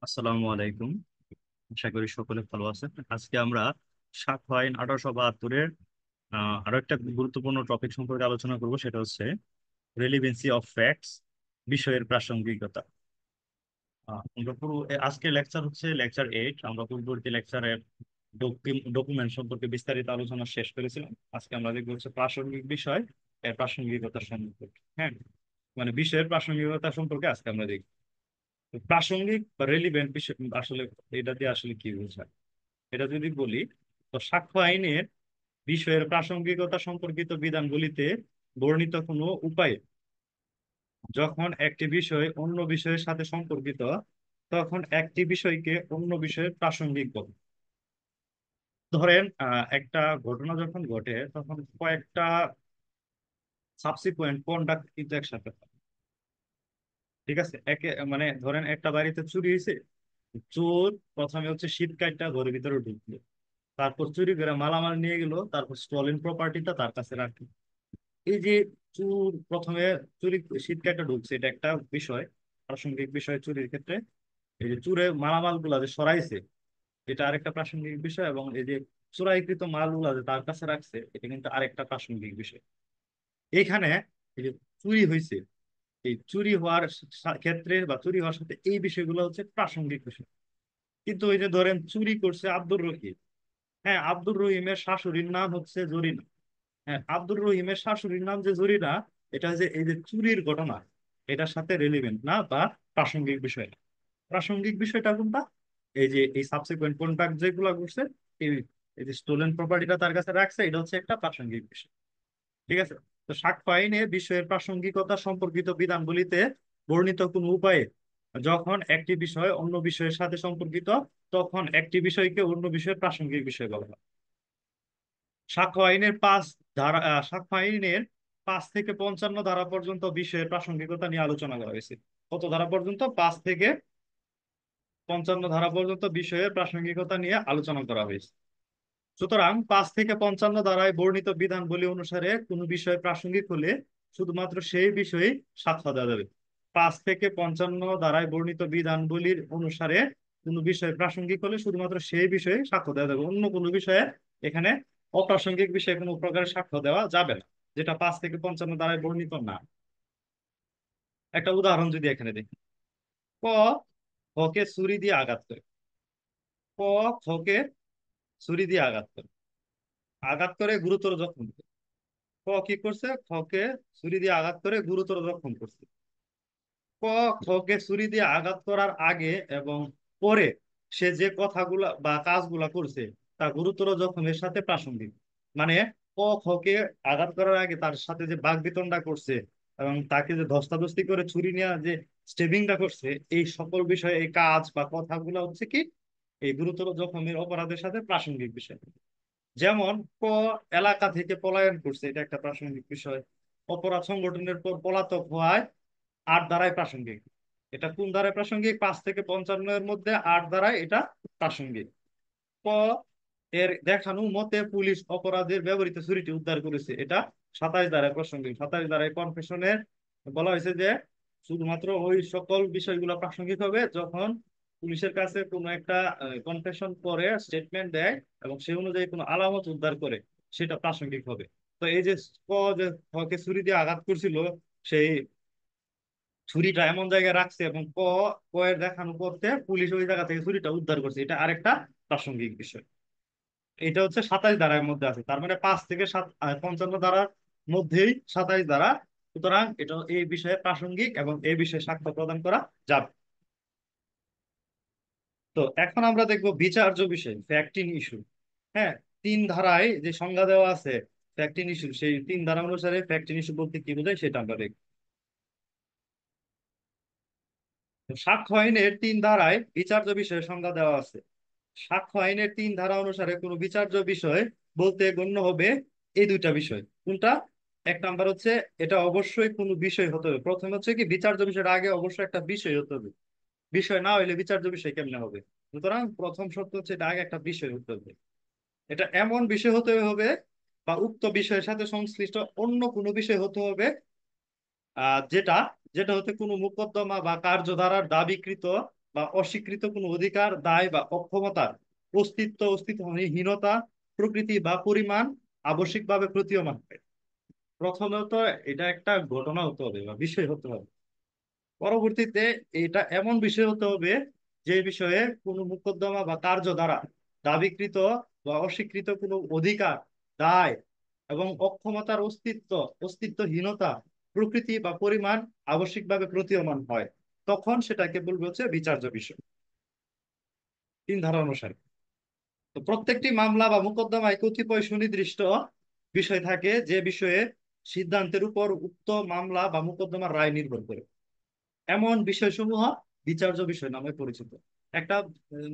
আসসালামু আলাইকুম। আশা করি সকলে ভালো আছেন। আজকে আমরা সাক্ষ্য আইন 1872-এর আরো একটা গুরুত্বপূর্ণ টপিক সম্পর্কে আলোচনা করব, সেটা হচ্ছে রেলিভেন্সি অফ ফ্যাক্টস, বিষয়ের প্রাসঙ্গিকতা। আমরা পুরো আজকের লেকচার হচ্ছে লেকচার 8। আমরা পূর্ববর্তী লেকচারের ডকুমেন্ট সম্পর্কে বিস্তারিত আলোচনা শেষ করেছিলাম। আজকে আমরা দেখবো হচ্ছে প্রাসঙ্গিক বিষয় এর প্রাসঙ্গিকতা সম্পর্কে। হ্যাঁ, মানে বিষয়ের প্রাসঙ্গিকতা সম্পর্কে আজকে আমরা দেখব। তো প্রাসঙ্গিক বা রেলিভেন্ট বিষয় আসলে এটা দিয়ে আসলে কি বোঝায়, এটা যদি বলি, তো সাক্ষ্য আইনের বিষয়ের প্রাসঙ্গিকতা সম্পর্কিত বিধানগুলিতে বর্ণিত কোনো উপায়ে যখন একটি বিষয় অন্য বিষয়ের সাথে সম্পর্কিত, তখন একটি বিষয়কে অন্য বিষয়ের প্রাসঙ্গিক বলে। ধরেন একটা ঘটনা যখন ঘটে তখন কয়েকটা সাবসিকুয়েন্ট কন্ডাক্ট কিন্তু একসাথে হয়। ঠিক আছে, একে মানে ধরেন একটা বাড়িতে চুরি হয়েছে। চোর প্রথমে হচ্ছে শীত কাইটটা ঘরের ভিতরে ঢুকলো, তারপর চুরি করে মালামাল নিয়ে গেল, তারপর স্টলেন প্রপার্টিটা তার কাছে রাখলো। এই যে চুর প্রথমে চুরি শীত কাইটটা ঢুকছে, এটা একটা বিষয়, প্রাসঙ্গিক বিষয় চুরির ক্ষেত্রে। এই যে চুরে মালামাল গুলা যে সরাইছে, এটা আরেকটা প্রাসঙ্গিক বিষয়, এবং এই যে চোরাইকৃত মালগুলা যে তার কাছে রাখছে, এটা কিন্তু আরেকটা প্রাসঙ্গিক বিষয়। এইখানে এই যে চুরি হয়েছে, এই চুরি হওয়ার ক্ষেত্রে বা চুরি হওয়ার সাথে এই বিষয়গুলো হচ্ছে প্রাসঙ্গিক বিষয়। কিন্তু ওই যে ধরেন চুরি করছে আব্দুর রহিম। হ্যাঁ, আব্দুর রহিমের শাশুড়ির নাম হচ্ছে জরিনা। হ্যাঁ, আব্দুর রহিমের শাশুড়ির নাম যে জরিনা, এটা যে এই যে চুরির ঘটনা, এটার সাথে রেলিভেন্ট না বা প্রাসঙ্গিক বিষয় না। প্রাসঙ্গিক বিষয়টা কোনটা? এই যে এই সাবসিকুয়েন্ট কন্ট্রাক্ট যেগুলো করছে, এই এই যে স্টোলেন প্রপার্টিটা তার কাছে রাখছে, এটা হচ্ছে একটা প্রাসঙ্গিক বিষয়। ঠিক আছে। তো সাক্ষ্য আইনে বিষয়ের প্রাসঙ্গিকতা সম্পর্কিত বিধানগুলিতে বর্ণিত কোন উপায়ে যখন একটি বিষয় অন্য বিষয়ের সাথে সম্পর্কিত, তখন একটি বিষয়কে অন্য বিষয়ের প্রাসঙ্গিক বিষয় বলা হয়। সাক্ষ্য আইনের সাক্ষ্য আইনের 5 থেকে 55 ধারা পর্যন্ত বিষয়ের প্রাসঙ্গিকতা নিয়ে আলোচনা করা হয়েছে। কত ধারা পর্যন্ত? 5 থেকে 55 ধারা পর্যন্ত বিষয়ের প্রাসঙ্গিকতা নিয়ে আলোচনা করা হয়েছে। সুতরাং 5 থেকে 55 ধারায় বর্ণিত বিধানবলী অনুসারে কোনো বিষয় প্রাসঙ্গিক হলে শুধুমাত্র সেই বিষয়ে সাক্ষ্য দেওয়া যাবে। 5 থেকে 55 ধারায় বর্ণিত বিধানবলীর অনুসারে কোনো বিষয় প্রাসঙ্গিক হলে শুধুমাত্র সেই বিষয়ে সাক্ষ্য দেওয়া যাবে, অন্য কোনো বিষয়ে এখানে অপ্রাসঙ্গিক বিষয়ে কোনো প্রকারের সাক্ষ্য দেওয়া যাবে না, যেটা 5 থেকে 55 ধারায় বর্ণিত না। একটা উদাহরণ যদি এখানে দেখি, ক খকে ছুরি দিয়ে আঘাত করে। ক খকে ছুরি দিয়ে আঘাত করে গুরুতর জখম করে। ক কি করছে? খকে ছুরি দিয়ে আঘাত করে গুরুতর জখম করছে। ক খকে ছুরি দিয়ে আঘাত করার আগে এবং পরে সে যে কথাগুলা বা কাজগুলা করছে তা গুরুতর জখমের সাথে প্রাসঙ্গিক। মানে ক খকে আঘাত করার আগে তার সাথে যে বাকবিতণ্ডা করছে এবং তাকে যে ধস্তাধস্তি করে ছুরি নিয়ে যে স্টেবিংটা করছে, এই সকল বিষয়ে এই কাজ বা কথাগুলা হচ্ছে কি এই গুরুতর জখমের অপরাধের সাথে প্রাসঙ্গিক বিষয়। যেমন ক এলাকা থেকে পলায়ন করছে, এটা একটা প্রাসঙ্গিক বিষয়। অপরাধ সংগঠনের পর পলাতক হওয়ায় 8 ধারায় প্রাসঙ্গিক। এটা কোন ধারায় প্রাসঙ্গিক? 5 থেকে 55 এর মধ্যে 8 ধারায় এটা প্রাসঙ্গিক। ক এর দেখানো মতে পুলিশ অপরাধের ব্যবহৃত ছুরিটি উদ্ধার করেছে, এটা 27 ধারায় প্রাসঙ্গিক। 27 ধারায় কনফেশনের বলা হয়েছে যে শুধুমাত্র ওই সকল বিষয়গুলো প্রাসঙ্গিক হবে যখন পুলিশের কাছে কোনো একটা কনফেশন করে স্টেটমেন্ট দেয় এবং সেই অনুযায়ী কোনো আলামত উদ্ধার করে, সেটা প্রাসঙ্গিক হবে। তো এই যে ক যে খকে ছুরি দিয়ে আঘাত করছিল, সেই ছুরিটা এমন জায়গায় রাখছে এবং ক এর দেখানো পথে পুলিশ ওই জায়গা থেকে ছুরিটা উদ্ধার করছে, এটা আরেকটা প্রাসঙ্গিক বিষয়। এটা হচ্ছে 27 ধারার মধ্যে আছে, তার মানে 5 থেকে 55 ধারার মধ্যেই 27 ধারা। সুতরাং এটা এই বিষয়ে প্রাসঙ্গিক এবং এই বিষয়ে সাক্ষ্য প্রদান করা যাবে। তো এখন আমরা দেখবো বিচার্য বিষয়, ফ্যাক্টিং ইস্যু। হ্যাঁ, 3 ধারায় যে সংজ্ঞা দেওয়া আছে ফ্যাক্টিং ইস্যু, সেই 3 ধারা অনুসারে ফ্যাক্টিং ইস্যু বলতে কি বোঝায় সেটা আমরা দেখবো। সাক্ষ্য আইনের 3 ধারায় বিচার্য বিষয়ের সংজ্ঞা দেওয়া আছে। সাক্ষ্য আইনের 3 ধারা অনুসারে কোন বিচার্য বিষয় বলতে গণ্য হবে এই দুইটা বিষয়। কোনটা? 1 নাম্বার হচ্ছে এটা অবশ্যই কোনো বিষয় হতে হবে। প্রথমে হচ্ছে কি বিচার্য বিষয়ের আগে অবশ্যই একটা বিষয় হতে হবে, বিষয় না হইলে বিচার্য বিষয় কেমনে হবে? সুতরাং প্রথম শর্ত হচ্ছে এটা আগে একটা বিষয় হতে হবে। এটা এমন বিষয় হতে হবে বা উক্ত বিষয়ের সাথে সংশ্লিষ্ট অন্য কোনো বিষয় হতে হবে যেটা যেটা হতে কোনো মোকদ্দমা বা কার্যধারার দাবিকৃত বা অস্বীকৃত কোনো অধিকার, দায় বা অক্ষমতার অস্তিত্বহীনতা, প্রকৃতি বা পরিমাণ আবশ্যিকভাবে প্রতীয়মান হয়। প্রথমত এটা একটা ঘটনা হতে হবে বা বিষয় হতে হবে। পরবর্তীতে এটা এমন বিষয় হতে হবে যে বিষয়ে কোনো মোকদ্দমা বা কার্য দ্বারা দাবিকৃত বা অস্বীকৃত কোনো অধিকার, দায় এবং অক্ষমতার অস্তিত্বহীনতা, প্রকৃতি বা পরিমাণ আবশ্যিকভাবে প্রতীয়মান হয়, তখন সেটাকে বলবো হচ্ছে বিচার্য বিষয়। তিন ধারা অনুসারে তো প্রত্যেকটি মামলা বা মোকদ্দমায় কতিপয় সুনির্দিষ্ট বিষয় থাকে যে বিষয়ে সিদ্ধান্তের উপর উক্ত মামলা বা মোকদ্দমার রায় নির্ভর করে। এমন বিষয়সমূহ বিচার্য বিষয় নামে পরিচিত। একটা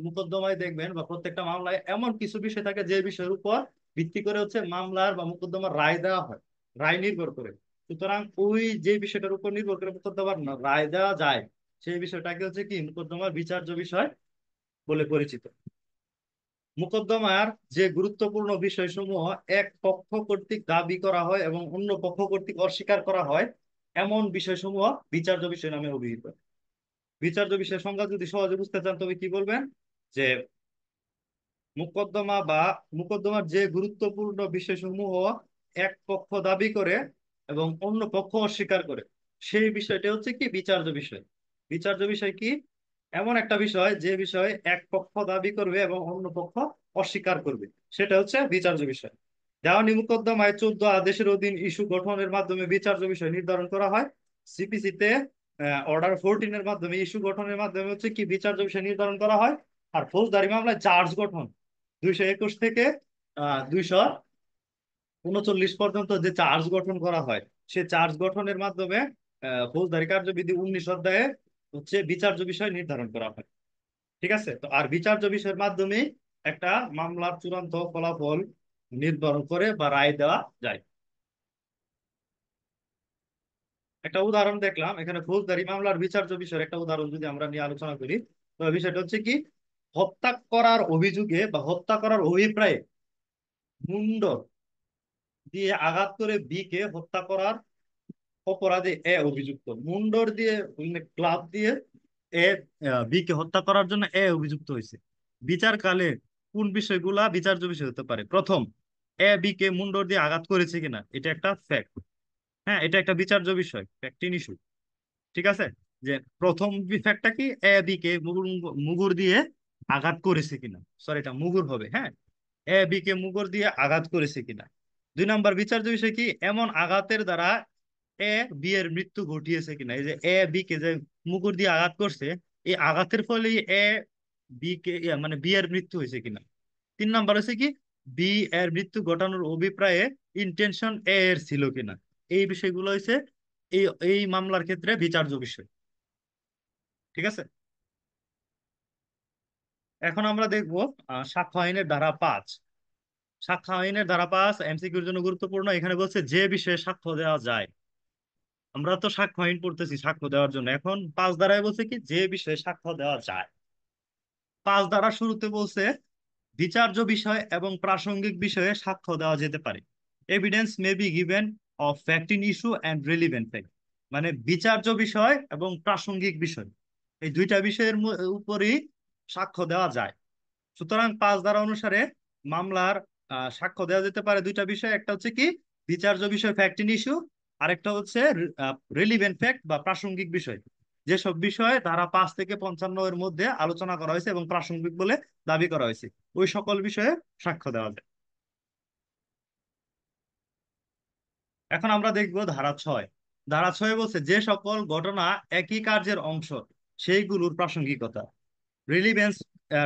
মোকদ্দমায় দেখবেন বা প্রত্যেকটা মামলায় এমন কিছু বিষয় থাকে যে বিষয়ের উপর ভিত্তি করে হচ্ছে মামলার বা মোকদ্দমার রায় দেওয়া হয়, রায় নির্ভর করে। সুতরাং ওই যে বিষয়টার উপর নির্ভর করে মোকদ্দমার রায় দেওয়া যায়, সেই বিষয়টাকে হচ্ছে কি মোকদ্দমার বিচার্য বিষয় বলে পরিচিত। মোকদ্দমার যে গুরুত্বপূর্ণ বিষয়সমূহ এক পক্ষ কর্তৃক দাবি করা হয় এবং অন্য পক্ষ কর্তৃক অস্বীকার করা হয়, এমন বিষয়সমূহ বিচার্য বিষয় নামে অভিহিত। বিচার্য বিষয়ের সংজ্ঞা যদি সহজে বুঝতে চান তবে কি বলবেন, যে মোকদ্দমা বা মোকদ্দমার যে গুরুত্বপূর্ণ বিষয়সমূহ এক পক্ষ দাবি করে এবং অন্য পক্ষ অস্বীকার করে, সেই বিষয়টা হচ্ছে কি বিচার্য বিষয়। বিচার্য বিষয় কি? এমন একটা বিষয় যে বিষয়ে এক পক্ষ দাবি করবে এবং অন্য পক্ষ অস্বীকার করবে, সেটা হচ্ছে বিচার্য বিষয়। দেওয়ানি মোকদ্দমায় 14 আদেশের অধীন ইস্যু গঠনের মাধ্যমে বিচার্য বিষয় নির্ধারণ করা হয়। সিপিসিতে অর্ডার 14 এর মাধ্যমে ইস্যু গঠনের মাধ্যমে হচ্ছে কি বিচার্য বিষয় নির্ধারণ করা হয়। আর ফৌজদারি মামলায় চার্জ গঠন 221 থেকে 239 পর্যন্ত যে চার্জ গঠন করা হয়, সে চার্জ গঠনের মাধ্যমে ফৌজদারি কার্যবিধি 19 অধ্যায়ে হচ্ছে বিচার্য বিষয় নির্ধারণ করা হয়। ঠিক আছে, তো আর বিচার্য বিষয়ের মাধ্যমে একটা মামলার চূড়ান্ত ফলাফল নির্ধারণ করে বা রায় দেওয়া যায়। একটা উদাহরণ দেখলাম এখানে, ফৌজদারি মামলার বিচার্য বিষয়ের একটা উদাহরণ যদি আমরা নিয়ে আলোচনা করি, তো বিষয়টা হচ্ছে কি, হত্যা করার অভিযোগে বা হত্যা করার অভিপ্রায়ে মুন্ড দিয়ে আঘাত করে বি কে হত্যা করার অপরাধে এ অভিযুক্ত। মুন্ডর দিয়ে ক্লাব দিয়ে এ বি কে হত্যা করার জন্য এ অভিযুক্ত হয়েছে। বিচারকালে কোন বিষয়গুলা বিচার্য বিষয় হতে পারে? প্রথম, এ বি কে মুন্ডর দিয়ে আঘাত করেছে কিনা, এটা একটা ফ্যাক্ট। হ্যাঁ, এটা একটা বিচার্য বিষয়, ফ্যাক্ট ইস্যু। ঠিক আছে, যে প্রথম ফ্যাক্টটা কি, এ বি কে মুগুর মুগুর দিয়ে আঘাত করেছে কিনা, সরি এটা মুগুর হবে, হ্যাঁ, এ বি কে মুগুর দিয়ে আঘাত করেছে কিনা। 2 নম্বর বিচার্য বিষয় কি, এমন আঘাতের দ্বারা এ বি এর মৃত্যু ঘটিয়েছে কিনা। এই যে এ বি কে যে মুগুর দিয়ে আঘাত করছে, এই আঘাতের ফলে এ বি কে মানে বি এর মৃত্যু হয়েছে কিনা। 3 নম্বর হচ্ছে কি, বি এর মৃত্যু ঘটানোর অভিপ্রায়ে ইন্টেনশন এ এর ছিল কিনা। এই বিষয়গুলো হচ্ছে এই এই মামলার ক্ষেত্রে বিচার্য বিষয়। ঠিক আছে, এখন আমরা দেখব সাক্ষ্য আইনের ধারা 5। সাক্ষ্য আইনের ধারা 5 এমসিকিউর জন্য গুরুত্বপূর্ণ। এখানে বলছে যে বিষয়ে সাক্ষ্য দেওয়া যায়। আমরা তো সাক্ষ্য আইন পড়তেছি সাক্ষ্য দেওয়ার জন্য, এখন 5 ধারায় বলছে কি, যে বিষয়ে সাক্ষ্য দেওয়া যায়। 5 ধারা শুরুতে বলছে বিচার্য বিষয় এবং প্রাসঙ্গিক বিষয়ে সাক্ষ্য দেওয়া যেতে পারে। Evidence may be given of fact in issue and relevant fact. মানে বিচার্য বিষয় এবং প্রাসঙ্গিক বিষয়, এই দুইটা বিষয়ের উপরই সাক্ষ্য দেওয়া যায়। সুতরাং 5 ধারা অনুসারে মামলার সাক্ষ্য দেওয়া যেতে পারে দুইটা বিষয়। একটা হচ্ছে কি বিচার্য বিষয়, ফ্যাক্ট ইন ইস্যু। আরেকটা হচ্ছে রিলিভেন্ট ফ্যাক্ট বা প্রাসঙ্গিক বিষয়, যেসব বিষয়ে ধারা 5 থেকে 55 এর মধ্যে আলোচনা করা হয়েছে এবং প্রাসঙ্গিক বলে দাবি করা হয়েছে, ওই সকল বিষয়ে সাক্ষ্য দেওয়া যায়। এখন আমরা দেখব ধারা 6। ধারা 6 বলছে যে সকল ঘটনা একই কার্যের অংশ সেইগুলোর প্রাসঙ্গিকতা। Relevance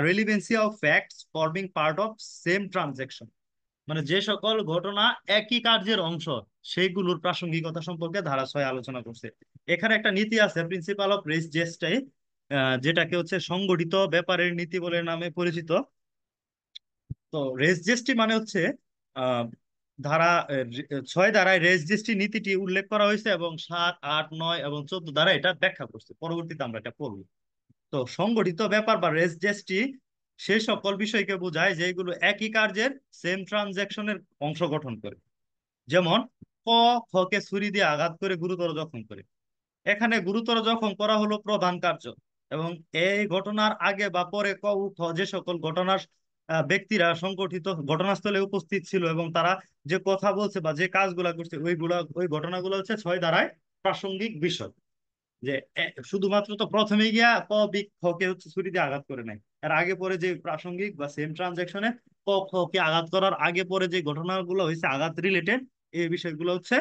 relevancy of facts forming part of same transaction. মানে যে সকল ঘটনা একই কার্যের অংশ সেইগুলোর প্রাসঙ্গিকতা সম্পর্কে ধারা 6 আলোচনা করছে। এখানে একটা নীতি আছে, প্রিন্সিপাল অফ রেস জেস্টাই, যেটাকে হচ্ছে সংগঠিত ব্যাপারের নীতি বলে নামে পরিচিত। তো রেস জেস্টি মানে হচ্ছে আহ, ধারা 6 ধারায় রেস জেস্টি নীতিটি উল্লেখ করা হয়েছে এবং 7, 8, 9 এবং 14 ধারা এটা ব্যাখ্যা করছে। পরবর্তীতে আমরা এটা পড়বো। তো সংগঠিত ব্যাপার বা রেস জেস্টি সেই সকল বিষয়কে বোঝায় যেগুলো একই কার্যের সেম ট্রানজাকশনের অংশ গঠন করে। যেমন ক খকে ছুরি দিয়ে আঘাত করে গুরুতর জখম করে। এখানে গুরুতর জখম করা হলো প্রধান কার্য, এবং এই ঘটনার আগে বা পরে ক ও খ যে সকল ঘটনার ব্যক্তিরা সংগঠিত ঘটনাস্থলে উপস্থিত ছিল এবং তারা যে কথা বলছে বা যে কাজগুলা করছে ওই ঘটনাগুলো হচ্ছে ছয় ধারায় প্রাসঙ্গিক বিষয়। যে শুধুমাত্র তো প্রথমে গিয়া ক বি খ কে হচ্ছে ছুরি দিয়ে আঘাত করে নাই, এর আগে পরে যে প্রাসঙ্গিক বা সেম ট্রানজাকশনে ক খ কে আঘাত করার আগে পরে যে ঘটনাগুলো হয়েছে আঘাত রিলেটেড, এই বিষয়গুলো হচ্ছে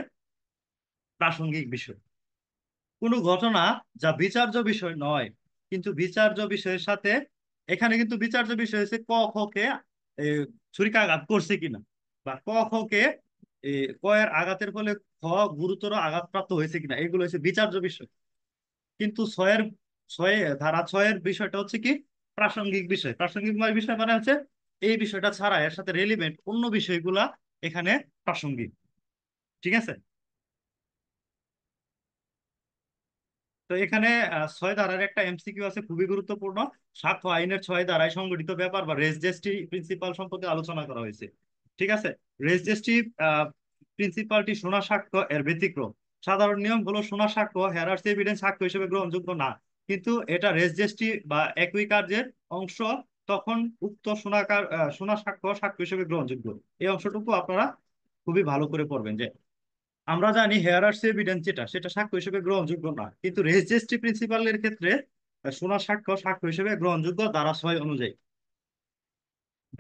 প্রাসঙ্গিক বিষয়। কোনো ঘটনা যা বিচার্য বিষয় নয় কিন্তু বিচার্য বিষয়ের সাথে, এখানে কিন্তু বিচার্য বিষয় হচ্ছে ক খ কে এ, ছুরিকাঘাত করছে কিনা, বা ক খ কে ক এর আঘাতের ফলে খ গুরুতর আঘাতপ্রাপ্ত হয়েছে কিনা, এগুলো হচ্ছে বিচার্য বিষয়। কিন্তু ধারা ছয়ের বিষয়টা হচ্ছে কি প্রাসঙ্গিক বিষয়। প্রাসঙ্গিক বিষয় মানে হচ্ছে এই বিষয়টা ছাড়া এর সাথে রেলিভেন্ট অন্য বিষয়গুলা এখানে প্রাসঙ্গিক। ঠিক আছে। তো এখানে ছয় ধারার একটা এমসিকিউ আছে খুবই গুরুত্বপূর্ণ। সাক্ষ্য আইনের ছয় ধারায় সংগঠিত ব্যাপার বা রেস জেস্টি প্রিন্সিপাল সম্পর্কে আলোচনা করা হয়েছে। ঠিক আছে। রেস জেস্টি প্রিন্সিপালটি শোনা সাক্ষ্য এর ব্যতিক্রম। সাধারণ নিয়ম হলো শোনা সাক্ষ্য হেরার্স এভিডেন্স সাক্ষ্য হিসেবে গ্রহণযোগ্য না, কিন্তু এটা রেস জেস্টি বা একই কার্যের অংশ, তখন উক্ত শোনা সাক্ষ্য সাক্ষ্য হিসেবে গ্রহণযোগ্য। এই অংশটুকু আপনারা খুবই ভালো করে পড়বেন যে আমরা জানি হেয়ারার্স এভিডেন্স যেটা সেটা সাক্ষ্য হিসেবে গ্রহণযোগ্য না, কিন্তু রেজিস্ট্রি প্রিন্সিপালের ক্ষেত্রে শোনা সাক্ষ্য সাক্ষ্য হিসেবে গ্রহণযোগ্য ধারা 6 অনুযায়ী।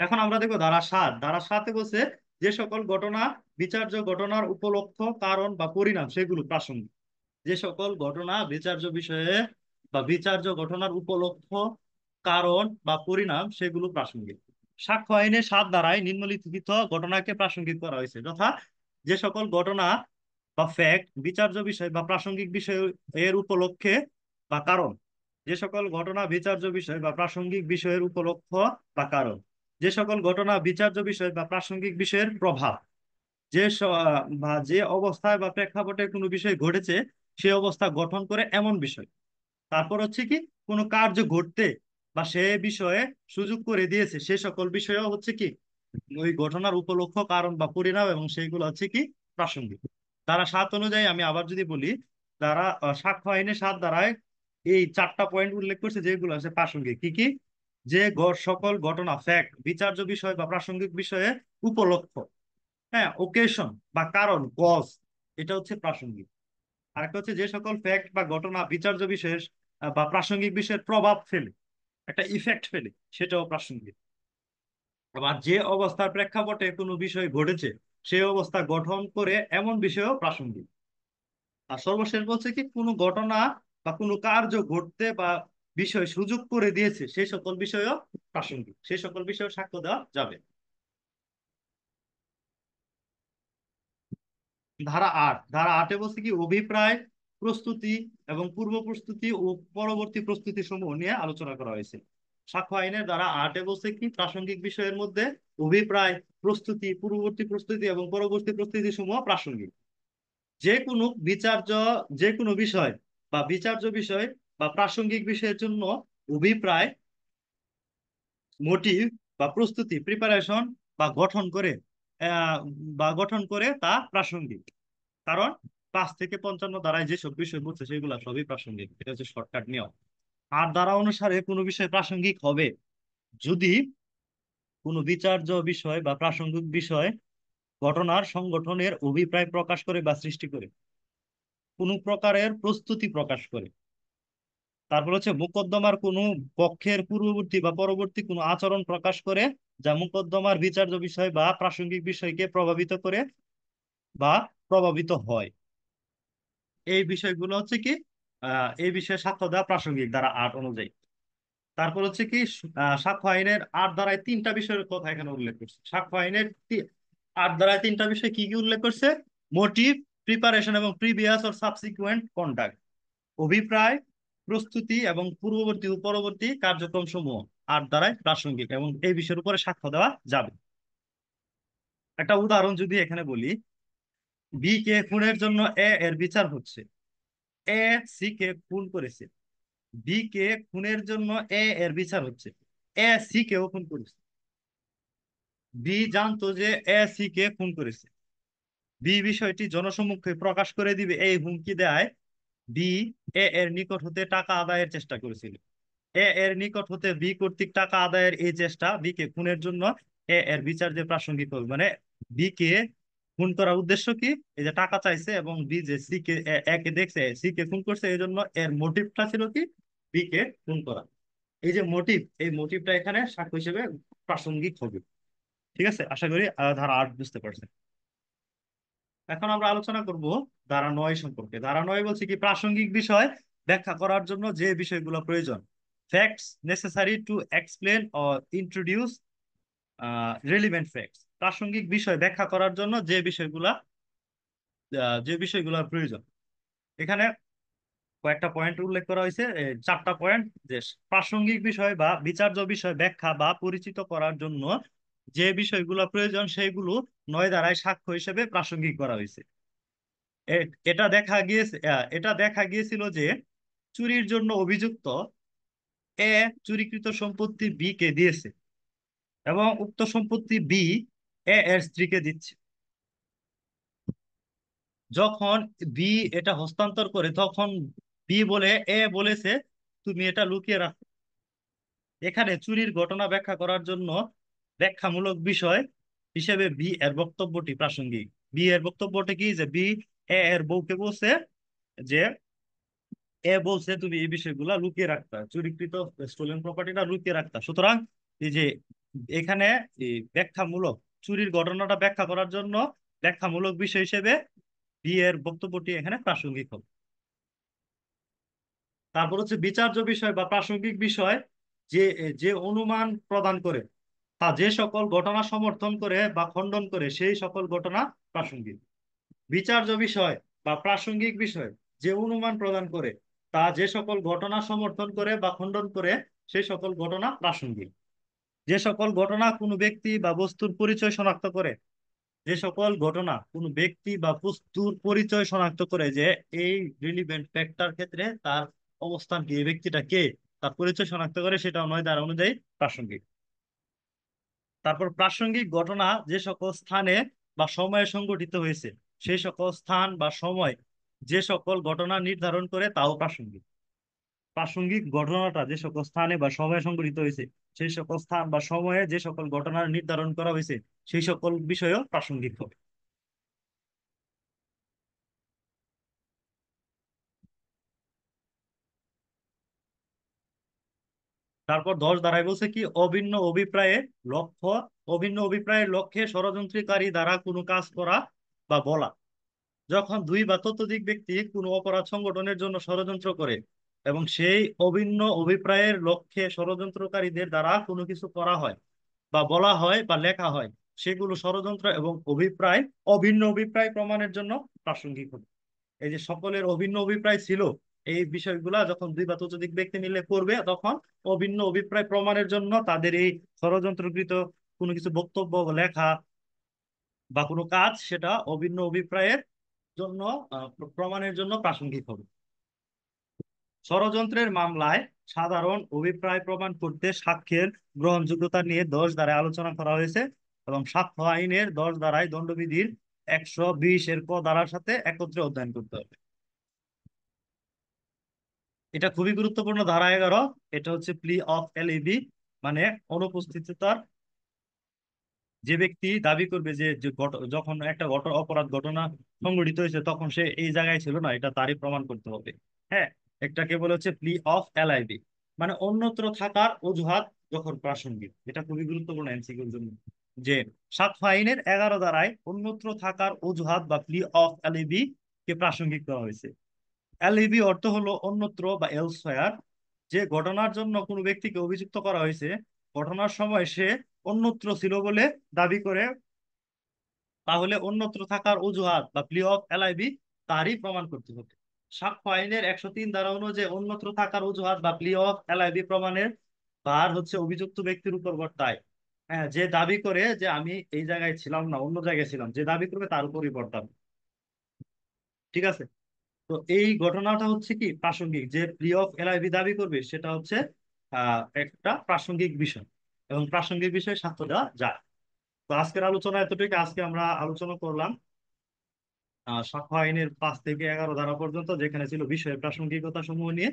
এখন আমরা দেখবো ধারা 7 বলছে যে সকল ঘটনা বিচার্য ঘটনার উপলক্ষ কারণ বা পরিণাম সেগুলো প্রাসঙ্গিক। যে সকল ঘটনা বিচার্য বিষয়ে বা বিচার্য ঘটনার উপলক্ষ কারণ বা পরিণাম সেগুলো প্রাসঙ্গিক। সাক্ষ্য আইনে 7 ধারায় নিম্নলিখিত ঘটনাকে প্রাসঙ্গিক করা হয়েছে, যথা যে সকল ঘটনা বা ফ্যাক্ট বিচার্য বিষয় বা প্রাসঙ্গিক বিষয় এর উপলক্ষে বা কারণ, যে সকল ঘটনা বিচার্য বিষয় বা প্রাসঙ্গিক বিষয়ের উপলক্ষ বা কারণ, যে সকল ঘটনা বিচার্য বিষয় বা প্রাসঙ্গিক বিষয়ের প্রভাব, বা যে অবস্থায় বা প্রেক্ষাপটে কোনো বিষয় ঘটেছে সে অবস্থা গঠন করে এমন বিষয়। তারপর হচ্ছে কি কোনো কার্য ঘটতে বা সে বিষয়ে সুযোগ করে দিয়েছে সে সকল বিষয়ও হচ্ছে কি ওই ঘটনার উপলক্ষ কারণ বা পরিণাম, এবং সেইগুলো হচ্ছে কি প্রাসঙ্গিক। ধারা 7 অনুযায়ী আমি আবার যদি বলি, সাক্ষ্য আইনে 7 ধারায় এই 4টা পয়েন্ট উল্লেখ করছে যেগুলো আছে প্রাসঙ্গিক। কি কি? যে সকল ঘটনা ফ্যাক্ট বিচার্য বিষয় বা প্রাসঙ্গিক বিষয়ে উপলক্ষ, হ্যাঁ ওকেশন বা কারণ কজ, এটা হচ্ছে প্রাসঙ্গিক। আরেকটা হচ্ছে যে সকল ফ্যাক্ট বা ঘটনা বিচার্য বিশেষ বা প্রাসঙ্গিক বিষয়ের প্রভাব ফেলে, একটা ইফেক্ট ফেলে, সেটাও প্রাসঙ্গিক। আবার যে অবস্থার প্রেক্ষাপটে কোনো বিষয় ঘটেছে সেই অবস্থা গঠন করে এমন বিষয়ও প্রাসঙ্গিক। আর সর্বশেষ বলছে কি কোনো ঘটনা বা কোনো কার্য ঘটতে বা বিষয় সুযোগ করে দিয়েছে সেই সকল বিষয়ও প্রাসঙ্গিক, সেই সকল বিষয়ে সাক্ষ্য দেওয়া যাবে। ধারা 8 বলছে কি অভিপ্রায় প্রস্তুতি এবং পূর্ব প্রস্তুতি ও পরবর্তী প্রস্তুতি সমূহ নিয়ে আলোচনা করা হয়েছে। সাক্ষ্য আইনের ধারা 8 বলছে কি প্রাসঙ্গিক বিষয়ের মধ্যে অভিপ্রায় প্রস্তুতি পূর্ববর্তী প্রস্তুতি এবং পরবর্তী প্রস্তুতি সমূহ প্রাসঙ্গিক। যে কোনো বিচার্য যে কোনো বিষয় বা বিচার্য বিষয় বা প্রাসঙ্গিক বিষয়ের জন্য অভিপ্রায় মোটিভ বা প্রস্তুতি প্রিপারেশন বা আহ, গঠন করে তা প্রাসঙ্গিক। কারণ 5 থেকে 55 ধারায় যেসব বিষয় বলছে সেগুলো সবই প্রাসঙ্গিক, এটা হচ্ছে শর্টকাট নিয়ম। আর ধারা অনুসারে কোনো বিষয় প্রাসঙ্গিক হবে যদি কোনো বিচার্য বিষয় বা প্রাসঙ্গিক বিষয় ঘটনার সংগঠনের অভিপ্রায় প্রকাশ করে বা সৃষ্টি করে, কোনো প্রকারের প্রস্তুতি প্রকাশ করে, তারপর হচ্ছে মোকদ্দমার কোনো পক্ষের পূর্ববর্তী বা পরবর্তী কোনো আচরণ প্রকাশ করে যা মোকদ্দমার বিচার্য বিষয় বা প্রাসঙ্গিক বিষয়কে প্রভাবিত করে বা প্রভাবিত হয়। এই বিষয়গুলো হচ্ছে কি এই বিষয়ে সাক্ষ্য দেওয়া প্রাসঙ্গিক ধারা 8 অনুযায়ী। তারপর হচ্ছে কি সাক্ষ্য আইনের 8 ধারায় 3টা বিষয়ের কথা এখানে উল্লেখ করছে। সাক্ষ্য আইনের 8 ধারায় 3টা বিষয় কি কি উল্লেখ করছে? মোটিভ, প্রিপারেশন এবং প্রিভিয়াস অর সাবসিকুয়েন্ট কন্ডাক্ট, অভিপ্রায়, প্রস্তুতি এবং পূর্ববর্তী ও পরবর্তী কার্যক্রম সমূহ 8 ধারায় প্রাসঙ্গিক এবং এই বিষয়ের উপরে সাক্ষ্য দেওয়া যাবে। একটা উদাহরণ যদি এখানে বলি, বি কে খুনের জন্য এ এর বিচার হচ্ছে। এ সি কে খুন করেছে, বি কে খুনের জন্য এ এর বিচার হচ্ছে। এ সি কেও খুন করেছে, বি জানতো যে এ সি কে খুন করেছে, বি বিষয়টি জনসম্মুখে প্রকাশ করে দিবে এই হুমকি দেয় বি এ এর নিকট হতে টাকা আদায়ের চেষ্টা করেছিল। এ এর নিকট হতে বি কর্তৃক টাকা আদায়ের এই চেষ্টা বি কে খুনের জন্য এ এর বিচার যে প্রাসঙ্গিক হবে, মানে বি কে খুন করার উদ্দেশ্য কি? এই যে টাকা চাইছে এবং বি যে সি কে একে দেখছে সি কে খুন করছে, এই জন্য এর মোটিভটা ছিল কি? বি কে খুন করা। এই যে মোটিভ, এই মোটিভটা এখানে সাক্ষ্য হিসেবে প্রাসঙ্গিক হবে। ঠিক আছে, আশা করি ধারা 8 বুঝতে পারছেন। এখন আমরা আলোচনা করব ধারা 9 সম্পর্কে। ধারা 9 বলছে কি, প্রাসঙ্গিক বিষয় ব্যাখ্যা করার জন্য যে বিষয়গুলো প্রয়োজন, facts necessary to explain or introduce relevant facts. প্রাসঙ্গিক বিষয় ব্যাখ্যা করার জন্য যে বিষয়গুলো প্রয়োজন। এখানে কয়েকটা পয়েন্ট উল্লেখ করা হয়েছে, 4টা পয়েন্ট। যে প্রাসঙ্গিক বিষয় বা বিচার্য বিষয় ব্যাখ্যা বা পরিচিত করার জন্য যে বিষয়গুলো প্রয়োজন সেগুলো 9 ধারায় সাক্ষ্য হিসেবে প্রাসঙ্গিক করা হয়েছে। এটা দেখা গিয়েছিল যে চুরির জন্য অভিযুক্ত এ চুরিকৃত সম্পত্তি বি কে দিয়েছে এবং উক্ত সম্পত্তি বি এ এর স্ত্রীকে দিচ্ছে। যখন বি এটা হস্তান্তর করে তখন বি বলে এ বলেছে তুমি এটা লুকিয়ে রাখো। এখানে চুরির ঘটনা ব্যাখ্যা করার জন্য ব্যাখ্যামূলক বিষয় হিসেবে বি এর বক্তব্যটি প্রাসঙ্গিক। বি এর বক্তব্যটা কি? যে বি এ এর বউকে বলছে যে তুমি এই বিষয়গুলা লুকিয়ে রাখতা, চুরিকৃত স্টোলেন প্রপার্টিটা লুকিয়ে রাখতা। সুতরাং এই যে এখানে এই ব্যাখ্যামূলক চুরির ঘটনাটা ব্যাখ্যা করার জন্য ব্যাখ্যামূলক বিষয় হিসেবে বি এর বক্তব্যটি এখানে প্রাসঙ্গিক হবে। তারপর হচ্ছে বিচার্য বিষয় বা প্রাসঙ্গিক বিষয়, যে যে অনুমান প্রদান করে তা যে সকল ঘটনা সমর্থন করে বা খণ্ডন করে সেই সকল ঘটনা প্রাসঙ্গিক। বিচার্য বিষয় বা প্রাসঙ্গিক বিষয় যে অনুমান প্রদান করে তা যে সকল ঘটনা সমর্থন করে বা খণ্ডন করে সেই সকল ঘটনা প্রাসঙ্গিক। যে সকল ঘটনা কোনো ব্যক্তি বা বস্তুর পরিচয় শনাক্ত করে, যে সকল ঘটনা কোনো ব্যক্তি বা বস্তুর পরিচয় শনাক্ত করে, যে এই রিলিভেন্ট ফ্যাক্টর ক্ষেত্রে তার অবস্থান কি, এই ব্যক্তিটা কে, তার পরিচয় শনাক্ত করে, সেটা 9 ধারা অনুযায়ী প্রাসঙ্গিক। তারপর প্রাসঙ্গিক ঘটনা যে সকল স্থানে বা সময়ে সংঘটিত হয়েছে, সেই সকল স্থান বা সময় যে সকল ঘটনা নির্ধারণ করে তাও প্রাসঙ্গিক। প্রাসঙ্গিক ঘটনাটা যে সকল স্থানে বা সময়ে সংঘটিত হয়েছে, সেই সকল স্থান বা সময়ে যে সকল ঘটনা নির্ধারণ করা হয়েছে সেই সকল বিষয়ও প্রাসঙ্গিক হবে। তারপর 10 ধারায় বলছে কি, লক্ষ্য অভিন্ন অভিপ্রায়ের লক্ষ্যে ষড়যন্ত্রকারী দ্বারা কোনো কাজ করা বা বলা। যখন দুই বা ততোধিক ব্যক্তি কোনো অপরাধ সংগঠনের জন্য ষড়যন্ত্র করে এবং সেই অভিন্ন অভিপ্রায়ের লক্ষ্যে ষড়যন্ত্রকারীদের দ্বারা কোনো কিছু করা হয় বা বলা হয় বা লেখা হয়, সেগুলো ষড়যন্ত্র এবং অভিন্ন অভিপ্রায় প্রমাণের জন্য প্রাসঙ্গিক হবে। এই যে সকলের অভিন্ন অভিপ্রায় ছিল, এই বিষয়গুলা যখন দুই বা ততোধিক ব্যক্তি মিলে করবে তখন অভিন্ন অভিপ্রায় প্রমাণের জন্য তাদের এই ষড়যন্ত্রকৃত কোনো কিছু বক্তব্য বা লেখা বা কোনো কাজ, সেটা অভিন্ন অভিপ্রায়ের জন্য প্রমাণের জন্য প্রাসঙ্গিক হবে। ষড়যন্ত্রের মামলায় সাধারণ অভিপ্রায় প্রমাণ করতে সাক্ষ্যের গ্রহণযোগ্যতা নিয়ে 10 ধারায় আলোচনা করা হয়েছে এবং সাক্ষ্য আইনের 10 ধারায় দণ্ডবিধির 120 এর ক ধারার সাথে একত্রে অধ্যয়ন করতে হবে। এটা খুবই গুরুত্বপূর্ণ ধারা 11। এটা হচ্ছে প্লি অফ এলইবি, মানে অনুপস্থিততার। যে ব্যক্তি দাবি করবে যে যখন একটা অপরাধ ঘটনা সংঘটিত হয়েছে তখন সে এই জায়গায় ছিল না, এটা তারই প্রমাণ করতে হবে। হ্যাঁ, একটাকে বলে হচ্ছে প্লি অফ এলআইবি, মানে অন্যত্র থাকার অজুহাত যখন প্রাসঙ্গিক। এটা খুবই গুরুত্বপূর্ণ এমসিকিউর জন্য, যে সাক্ষ্য আইনের 11 ধারায় অন্যত্র থাকার অজুহাত বা প্লি অফ এলইবি কে প্রাসঙ্গিক করা হয়েছে। এলইবি অর্থ হলো অন্যত্র বা এলসওয়্যার। যে ঘটনার জন্য কোনো ব্যক্তিকে অভিযুক্ত করা হয়েছে ঘটনার সময় সে অন্যত্র ছিল বলে দাবি করে, তাহলে অন্যত্র থাকার অজুহাত বা প্লি অফ এলআইবি তারই প্রমাণ করতে হবে। সাক্ষ্য আইনের 103 ধারা অনুযায়ী অন্যত্র থাকার অজুহাত বা প্লি অফ এলআইবি প্রমাণের ভার হচ্ছে অভিযুক্ত ব্যক্তির উপর বর্তায়। হ্যাঁ, যে দাবি করে যে আমি এই জায়গায় ছিলাম না, অন্য জায়গায় ছিলাম, যে দাবি করবে তার উপরই বর্তাবে। ঠিক আছে, তো এই ঘটনাটা হচ্ছে কি প্রাসঙ্গিক। যে প্লি অফ এলআইবি দাবি করবে সেটা হচ্ছে একটা প্রাসঙ্গিক বিষয় এবং প্রাসঙ্গিক বিষয়ে সাক্ষ্য দেওয়া যায়। তো আজকের আলোচনা এতটুকু। আজকে আমরা আলোচনা করলাম সাক্ষ্য আইনের 5 থেকে 11 ধারা পর্যন্ত, যেখানে ছিল বিষয়ের প্রাসঙ্গিকতা সমূহ নিয়ে।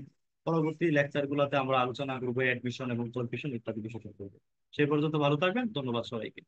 পরবর্তী লেকচার গুলোতে আমরা আলোচনা করবো অ্যাডমিশন এবং প্রফেশন ইত্যাদি বিষয় করবো। সে পর্যন্ত ভালো থাকবেন, ধন্যবাদ সবাইকে।